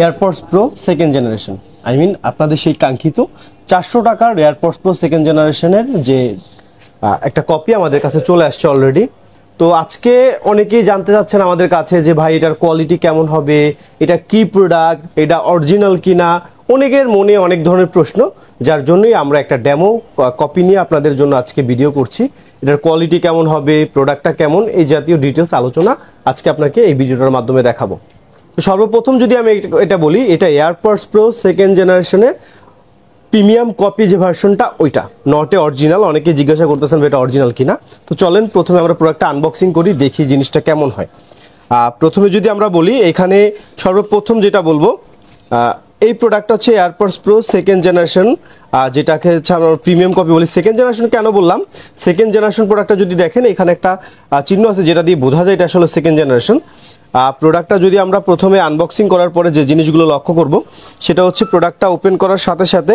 AirPods pro second generation, I mean আপনাদের সেই কাঙ্ক্ষিত 400 টাকার এয়ারপডস প্রো সেকেন্ড জেনারেশনের যে একটা কপি আমাদের কাছে চলে আসছে অলরেডি। তো আজকে অনেকেই জানতে চাচ্ছেন আমাদের কাছে যে ভাই এটার কোয়ালিটি কেমন হবে, এটা কি প্রোডাক্ট, এটা অরিজিনাল কিনা। অনেকের মনে অনেক ধরনের প্রশ্ন, যার জন্যই আমরা একটা ডেমো কপি নিয়ে আপনাদের জন্য আজকে ভিডিও করছি। এটার কোয়ালিটি কেমন হবে, প্রোডাক্টটা কেমন, এই জাতীয় ডিটেলস আলোচনা আজকে আপনাকে এই ভিডিওটার মাধ্যমে দেখাবো। তো সর্বপ্রথম যদি আমি এটা বলি, এটা এয়ারপডস প্রো সেকেন্ড জেনারেশনের প্রিমিয়াম কপি যে ভার্সনটা, ওইটা নট এ অরিজিনাল। অনেকে জিজ্ঞাসা করতেছেন এটা অরিজিনাল কিনা। তো চলেন প্রথমে আমরা প্রোডাক্টটা আনবক্সিং করি, দেখি জিনিসটা কেমন হয়। প্রথমে যদি আমরা বলি, এখানে সর্বপ্রথম যেটা বলবো, এই প্রোডাক্টটা হচ্ছে এয়ারপডস প্রো সেকেন্ড জেনারেশন, যেটাকে হচ্ছে আমরা প্রিমিয়াম কপি বলি। সেকেন্ড জেনারেশন কেন বললাম? সেকেন্ড জেনারেশন প্রোডাক্টটা যদি দেখেন, এখানে একটা চিহ্ন আছে যেটা দিয়ে বোঝা যায় এটা আসলে সেকেন্ড জেনারেশন। প্রোডাক্টটা যদি আমরা প্রথমে আনবক্সিং করার পরে যে জিনিসগুলো লক্ষ্য করব, সেটা হচ্ছে প্রোডাক্টটা ওপেন করার সাথে সাথে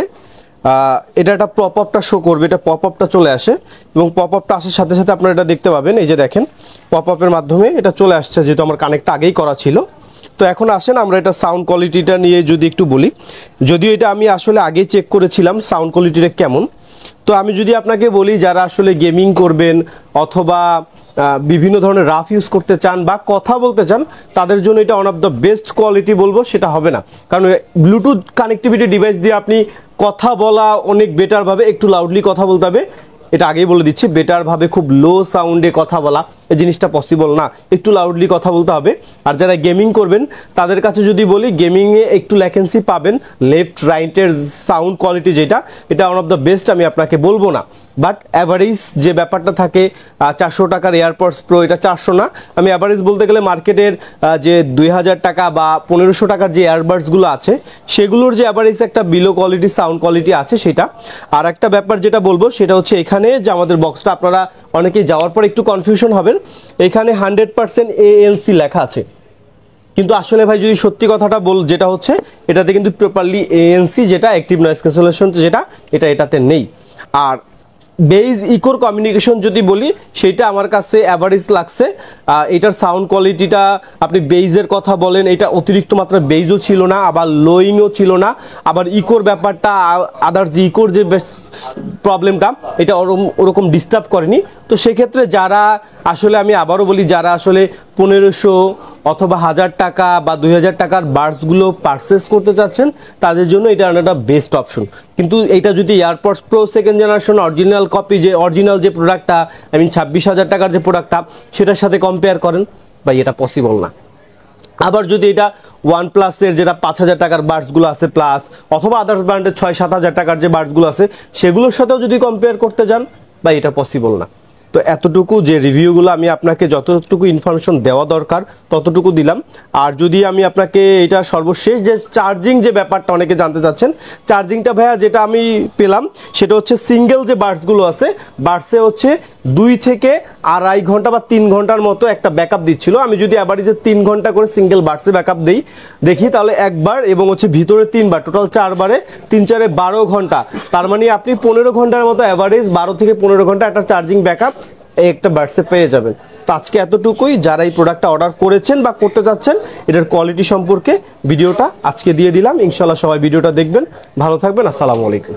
এটা একটা পপ আপটা শো করবে, এটা পপ আপটা চলে আসে এবং পপ আপটা আসার সাথে সাথে আপনারা এটা দেখতে পাবেন। এই যে দেখেন, পপ আপের মাধ্যমে এটা চলে আসছে, যেহেতু আমার কানেক্টটা আগেই করা ছিল। তো এখন আসেন আমরা এটা সাউন্ড কোয়ালিটিটা নিয়ে যদি একটু বলি, যদিও এটা আমি আসলে আগেই চেক করেছিলাম সাউন্ড কোয়ালিটিটা কেমন। তো আমি যদি আপনাকে বলি, যারা আসলে গেমিং করবেন অথবা বিভিন্ন ধরনের রাফ ইউজ করতে চান বা কথা বলতে চান, তাদের জন্য এটা one of the best quality বলবো, সেটা হবে না। কারণ ব্লুটুথ কানেক্টিভিটি ডিভাইস দিয়ে আপনি কথা বলা অনেক বেটারভাবে, একটু লাউডলি কথা বলতে হবে। এটা আগেই বলে দিচ্ছি, বেটারভাবে খুব লো সাউন্ডে কথা বলা এই জিনিসটা পসিবল না, একটু লাউডলি কথা বলতে হবে। আর যারা গেমিং করবেন তাদের কাছে যদি বলি, গেমিংয়ে একটু ল্যাকেন্সি পাবেন, লেফট রাইটের সাউন্ড কোয়ালিটি যেটা, এটা ওয়ান অফ দ্য বেস্ট আমি আপনাকে বলবো না। বাট অ্যাভারেজ যে ব্যাপারটা থাকে, 400 টাকার এয়ারপডস প্রো, এটা 400 না, আমি অ্যাভারেজ বলতে গেলে মার্কেটের যে 2000 টাকা বা 1500 টাকার যে এয়ারবাডসগুলো আছে, সেগুলোর যে অ্যাভারেজ একটা বিলো কোয়ালিটি সাউন্ড কোয়ালিটি আছে সেটা। আর একটা ব্যাপার যেটা বলবো, সেটা হচ্ছে এখানে যে আমাদের বক্সটা, আপনারা অনেকেই যাওয়ার পর একটু কনফিউশন হবেন, এখানে 100% ANC লেখা আছে, কিন্তু আসলে ভাই যদি সত্যি কথাটা যেটা হচ্ছে, এটাতে কিন্তু প্রপারলি ANC যেটা অ্যাক্টিভ নয়েজ ক্যান্সেলেশন যেটা, এটাতে নেই। আর বেজ ইকোর কমিউনিকেশন যদি বলি, সেটা আমার কাছে অ্যাভারেজ লাগছে। এটার সাউন্ড কোয়ালিটিটা, আপনি বেজের কথা বলেন, এটা অতিরিক্ত মাত্রা বেজও ছিল না, আবার লোয়িংও ছিল না, আবার ইকোর ব্যাপারটা, আদার্স যে ইকোর যে প্রবলেমটা, এটা ওরকম ডিস্টার্ব করেনি। তো সেক্ষেত্রে যারা আসলে, আমি আবারও বলি, যারা আসলে 1500 অথবা 1000 টাকা বা 2000 টাকার বাডসগুলো পারচেস করতে চাচ্ছেন, তাদের জন্য এটা একটা বেস্ট অপশন। কিন্তু এটা যদি AirPods pro second generation original copy, যে অরিজিনাল যে প্রোডাক্টটা, আই মিন 26,000 টাকার যে প্রোডাক্টটা, সেটার সাথে কম্পেয়ার করেন, ভাই এটা পসিবল না। আবার যদি এটা OnePlus-এর যেটা 5000 টাকার বাডসগুলো আছে প্লাস, অথবা আদার্স ব্র্যান্ডের 6-7 টাকার যে বাডসগুলো আছে, সেগুলোর সাথেও যদি কম্পেয়ার করতে যান, ভাই এটা পসিবল না। তো এতটুকু যে রিভিউগুলো আমি আপনাকে যতটুকু ইনফরমেশন দেওয়া দরকার ততটুকু দিলাম। আর যদি আমি আপনাকে এটা সর্বশেষ যে চার্জিং যে ব্যাপারটা অনেকে জানতে চাচ্ছেন, চার্জিংটা ভাইয়া যেটা আমি পেলাম, সেটা হচ্ছে সিঙ্গেল যে বাডসগুলো আছে, বাডসে হচ্ছে 2 থেকে 2.5 ঘন্টা বা 3 ঘন্টার মতো একটা ব্যাকআপ দিচ্ছিল। আমি যদি অ্যাভারেজে 3 ঘন্টা করে সিঙ্গেল বাডসে ব্যাকআপ দেখি, তাহলে একবার এবং হচ্ছে ভিতরে 3বার, টোটাল 4বারে 3-4-এ 12 ঘন্টা। তার মানে আপনি 15 ঘন্টার মতো অ্যাভারেজ, 12 থেকে 15 ঘন্টা একটা চার্জিং ব্যাকআপ একটা বাডসে পেয়ে যাবেন। তো আজকে এতটুকুই। যারা এই প্রোডাক্টটা অর্ডার করেছেন বা করতে চাচ্ছেন, এটার কোয়ালিটি সম্পর্কে ভিডিওটা আজকে দিয়ে দিলাম। ইনশাল্লাহ সবাই ভিডিওটা দেখবেন, ভালো থাকবেন। আসসালামু আলাইকুম।